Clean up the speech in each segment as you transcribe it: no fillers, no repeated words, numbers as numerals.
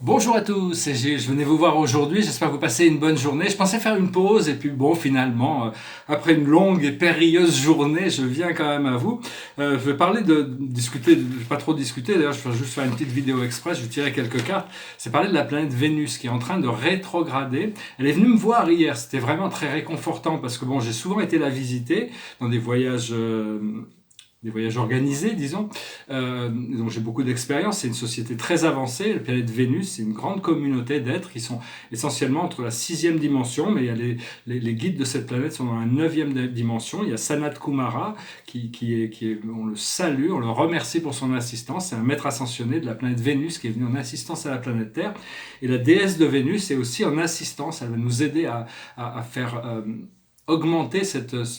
Bonjour à tous, c'est Gilles, je venais vous voir aujourd'hui, j'espère que vous passez une bonne journée. Je pensais faire une pause et puis bon, finalement, après une longue et périlleuse journée, je viens quand même à vous. Je vais parler discuter, je vais pas trop discuter, d'ailleurs je vais juste faire une petite vidéo express, je vais tirer quelques cartes. C'est parler de la planète Vénus qui est en train de rétrograder. Elle est venue me voir hier, c'était vraiment très réconfortant parce que bon, j'ai souvent été la visiter dans des voyages organisés, disons. Donc j'ai beaucoup d'expérience. C'est une société très avancée. La planète Vénus, c'est une grande communauté d'êtres qui sont essentiellement entre la sixième dimension, mais il y a les guides de cette planète sont dans la neuvième dimension. Il y a Sanat Kumara on le salue, on le remercie pour son assistance. C'est un maître ascensionné de la planète Vénus qui est venu en assistance à la planète Terre. Et la déesse de Vénus est aussi en assistance. Elle va nous aider à faire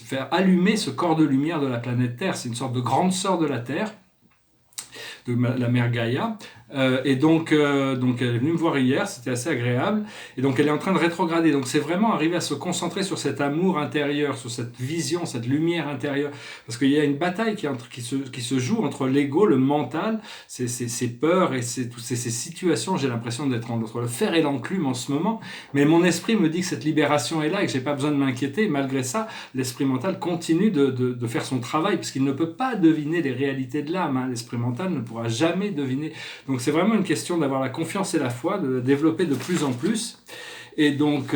faire allumer ce corps de lumière de la planète Terre. C'est une sorte de grande sœur de la Terre, de la mère Gaïa. Donc elle est venue me voir hier, c'était assez agréable. Et donc elle est en train de rétrograder. Donc c'est vraiment arriver à se concentrer sur cet amour intérieur, sur cette vision, cette lumière intérieure. Parce qu'il y a une bataille qui se joue entre l'ego, le mental, ces peurs et toutes ces situations. J'ai l'impression d'être entre le fer et l'enclume en ce moment. Mais mon esprit me dit que cette libération est là et que j'ai pas besoin de m'inquiéter. Malgré ça, l'esprit mental continue de faire son travail parce qu'il ne peut pas deviner les réalités de l'âme. L'esprit mental ne pourra jamais deviner. Donc c'est vraiment une question d'avoir la confiance et la foi, de la développer de plus en plus. Et donc,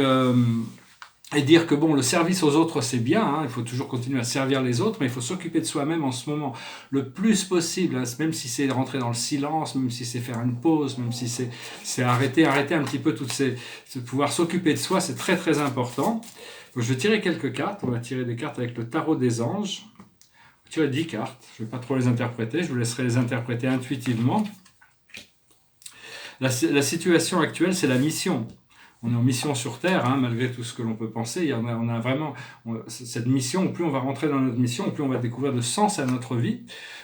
et dire que bon, le service aux autres c'est bien, il faut toujours continuer à servir les autres, mais il faut s'occuper de soi-même en ce moment le plus possible, même si c'est rentrer dans le silence, même si c'est faire une pause, même si c'est arrêter un petit peu pouvoir s'occuper de soi, c'est très très important. Donc je vais tirer quelques cartes, on va tirer des cartes avec le tarot des anges. On va tirer 10 cartes, je ne vais pas trop les interpréter, je vous laisserai les interpréter intuitivement. La situation actuelle, c'est la mission. On est en mission sur Terre, malgré tout ce que l'on peut penser. On a vraiment cette mission. Plus on va rentrer dans notre mission, plus on va découvrir de sens à notre vie.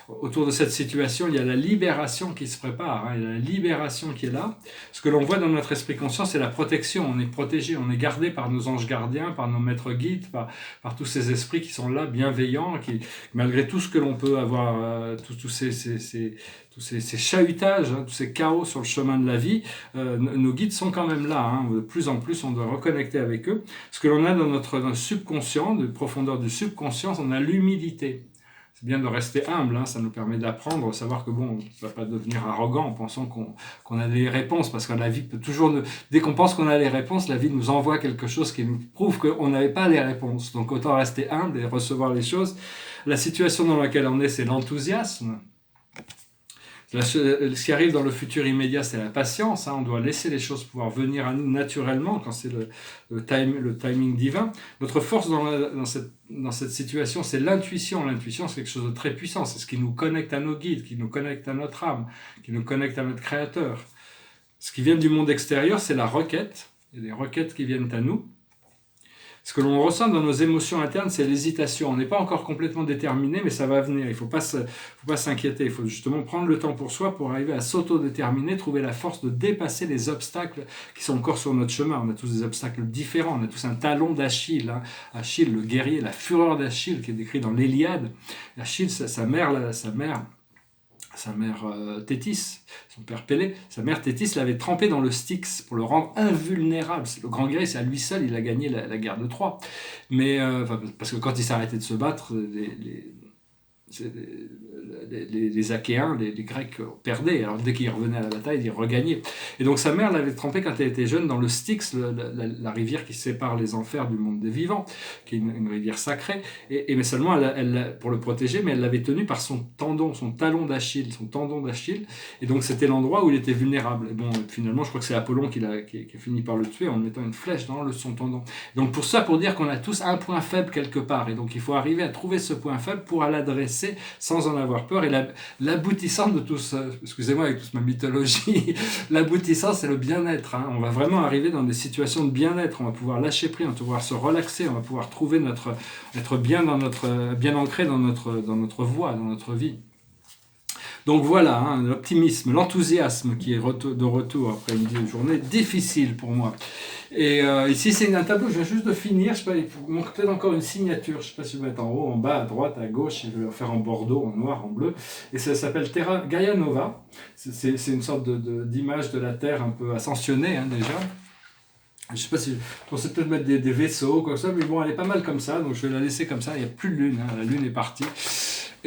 Autour de cette situation, il y a la libération qui se prépare. Il y a la libération qui est là. Ce que l'on voit dans notre esprit conscient, c'est la protection. On est protégé, on est gardé par nos anges gardiens, par nos maîtres guides, par tous ces esprits qui sont là, bienveillants, qui, malgré tout ce que l'on peut avoir, tous ces chahutages, tous ces chaos sur le chemin de la vie, nos guides sont quand même là. De plus en plus, on doit reconnecter avec eux. Ce que l'on a dans notre subconscient, de profondeur du subconscient, on a l'humilité. C'est bien de rester humble, ça nous permet d'apprendre, savoir que bon, on ne va pas devenir arrogant en pensant qu'on a les réponses, parce que la vie peut toujours, dès qu'on pense qu'on a les réponses, la vie nous envoie quelque chose qui nous prouve qu'on n'avait pas les réponses. Donc autant rester humble et recevoir les choses. La situation dans laquelle on est, c'est l'enthousiasme. Ce qui arrive dans le futur immédiat, c'est la patience. On doit laisser les choses pouvoir venir à nous naturellement quand c'est le timing divin. Notre force dans cette situation, c'est l'intuition. L'intuition, c'est quelque chose de très puissant. C'est ce qui nous connecte à nos guides, qui nous connecte à notre âme, qui nous connecte à notre Créateur. Ce qui vient du monde extérieur, c'est la requête. Il y a des requêtes qui viennent à nous. Ce que l'on ressent dans nos émotions internes, c'est l'hésitation. On n'est pas encore complètement déterminé, mais ça va venir. Il ne faut pas s'inquiéter. Il faut justement prendre le temps pour soi pour arriver à s'auto-déterminer, trouver la force de dépasser les obstacles qui sont encore sur notre chemin. On a tous des obstacles différents. On a tous un talon d'Achille. Achille, le guerrier, la fureur d'Achille qui est décrit dans l'Iliade. Achille, sa mère Thétis, son père Pélée, sa mère Thétis l'avait trempé dans le Styx pour le rendre invulnérable. C'est le grand guerrier, c'est à lui seul, il a gagné la guerre de Troie. Mais, parce que quand il s'arrêtait de se battre, les Achéens, les Grecs perdaient. Alors dès qu'ils revenaient à la bataille, ils regagnaient. Et donc sa mère l'avait trempé quand elle était jeune dans le Styx, la rivière qui sépare les enfers du monde des vivants, qui est une rivière sacrée. Mais seulement, pour le protéger, mais elle l'avait tenu par son talon d'Achille. Et donc c'était l'endroit où il était vulnérable. Et bon, finalement, je crois que c'est Apollon qui a fini par le tuer en mettant une flèche dans son tendon. Donc pour dire qu'on a tous un point faible quelque part. Et donc il faut arriver à trouver ce point faible pour l'adresser sans en avoir peur. Et l'aboutissant de tout ça, excusez-moi avec toute ma mythologie, l'aboutissant c'est le bien-être. On va vraiment arriver dans des situations de bien-être. On va pouvoir lâcher prise, on va pouvoir se relaxer, on va pouvoir trouver être bien ancré dans notre voie, dans notre vie. Donc voilà, hein, l'optimisme, l'enthousiasme qui est de retour après une journée difficile pour moi. Et ici, c'est un tableau, je viens juste de finir. Je sais pas, il manque peut-être encore une signature. Je ne sais pas si je vais mettre en haut, en bas, à droite, à gauche. Je vais le faire en bordeaux, en noir, en bleu. Et ça s'appelle Terra Gaia Nova. C'est une sorte d'image de la Terre un peu ascensionnée, hein, déjà. Je ne sais pas si je pensais peut-être mettre des vaisseaux, comme ça, mais bon, elle est pas mal comme ça. Donc je vais la laisser comme ça. Il n'y a plus de lune, hein, la lune est partie.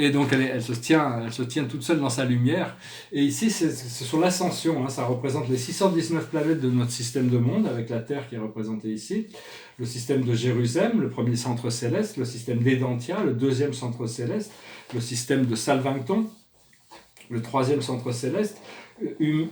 Et donc elle se tient toute seule dans sa lumière. Et ici, c'est sur l'ascension. Hein, ça représente les 619 planètes de notre système de monde, avec la Terre qui est représentée ici. Le système de Jérusalem, le premier centre céleste. Le système d'Edantia, le deuxième centre céleste. Le système de Salvington, le troisième centre céleste. U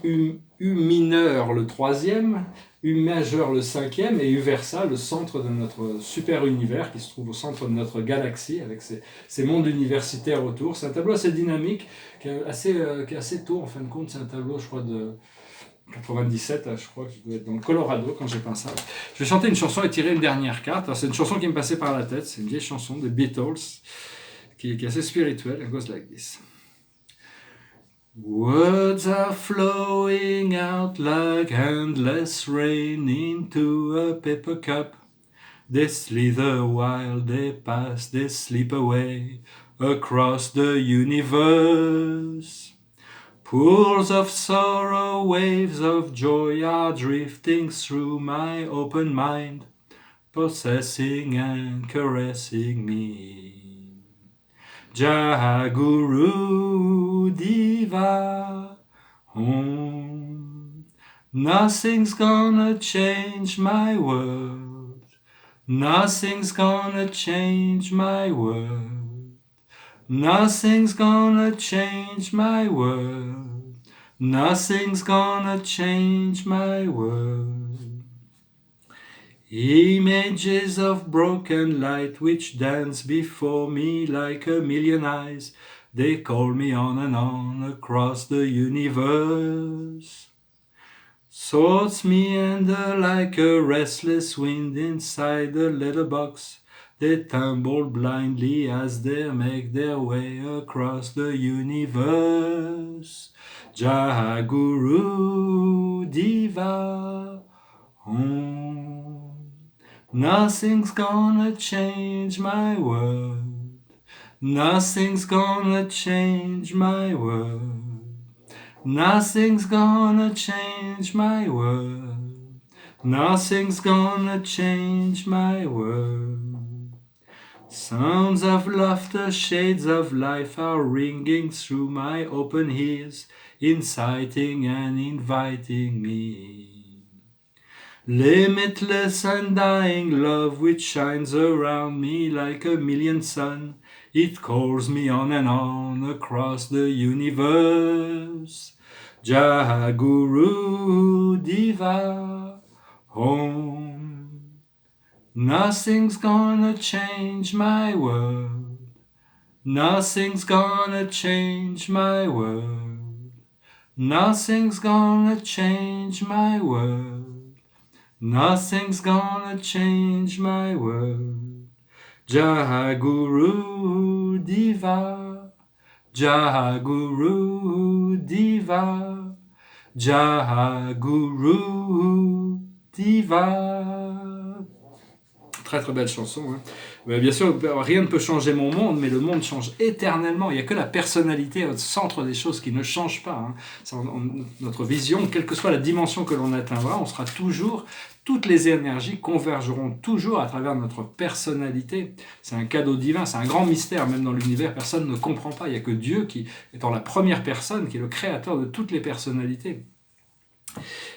mineur, le troisième. U majeur, le cinquième. Et U versa, le centre de notre super univers, qui se trouve au centre de notre galaxie, avec ces mondes universitaires autour. C'est un tableau assez dynamique, qui est assez tôt, en fin de compte. C'est un tableau, je crois, de 97, je crois que je dois être dans le Colorado quand j'ai peint ça. Je vais chanter une chanson et tirer une dernière carte. Alors, c'est une chanson qui me passait par la tête. C'est une vieille chanson des Beatles, qui est assez spirituelle. It goes like this. Words are flowing out like endless rain into a paper cup. They slither while they pass, they slip away across the universe. Pools of sorrow, waves of joy are drifting through my open mind, possessing and caressing me. Jaguru Diva Om. Nothing's gonna change my world. Nothing's gonna change my world. Nothing's gonna change my world. Nothing's gonna change my world. Images of broken light which dance before me like a million eyes. They call me on and on across the universe. Thoughts meander like a restless wind inside a letterbox. They tumble blindly as they make their way across the universe. Jaguru Diva Om. Nothing's gonna change my world. Nothing's gonna change my world. Nothing's gonna change my world. Nothing's gonna change my world. Sounds of laughter, shades of life are ringing through my open ears, inciting and inviting me. Limitless undying love which shines around me like a million suns, it calls me on and on across the universe. Jaguru Diva Om. Nothing's gonna change my world. Nothing's gonna change my world. Nothing's gonna change my world. Nothing's gonna change my world. Jaguru Diva, Jaguru Diva, Jaguru Diva. Très très belle chanson. Hein. Mais bien sûr, rien ne peut changer mon monde, mais le monde change éternellement. Il n'y a que la personnalité au centre des choses qui ne change pas. Hein. Notre vision, quelle que soit la dimension que l'on atteindra, on sera toujours, toutes les énergies convergeront toujours à travers notre personnalité. C'est un cadeau divin, c'est un grand mystère, même dans l'univers, personne ne comprend pas. Il n'y a que Dieu qui est en la première personne, qui est le créateur de toutes les personnalités.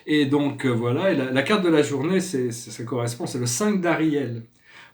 Et donc voilà, et la carte de la journée, ça correspond, c'est le 5 d'Ariel.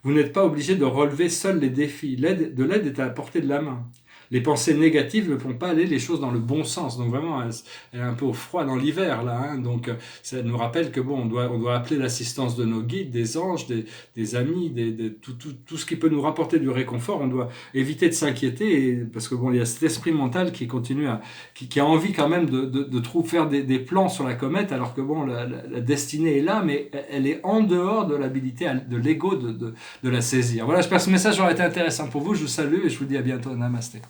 Vous n'êtes pas obligé de relever seul les défis. L'aide est à la portée de la main. Les pensées négatives ne font pas aller les choses dans le bon sens. Donc vraiment, elle est un peu au froid dans l'hiver là. Hein. Donc ça nous rappelle que bon, on doit appeler l'assistance de nos guides, des anges, des amis, tout ce qui peut nous rapporter du réconfort. On doit éviter de s'inquiéter parce que bon, il y a cet esprit mental qui continue qui a envie quand même de faire des plans sur la comète, alors que bon, la destinée est là, mais elle est en dehors de l'habilité de l'ego de la saisir. Voilà, j'espère que ce message aura été intéressant pour vous. Je vous salue et je vous dis à bientôt. Namasté.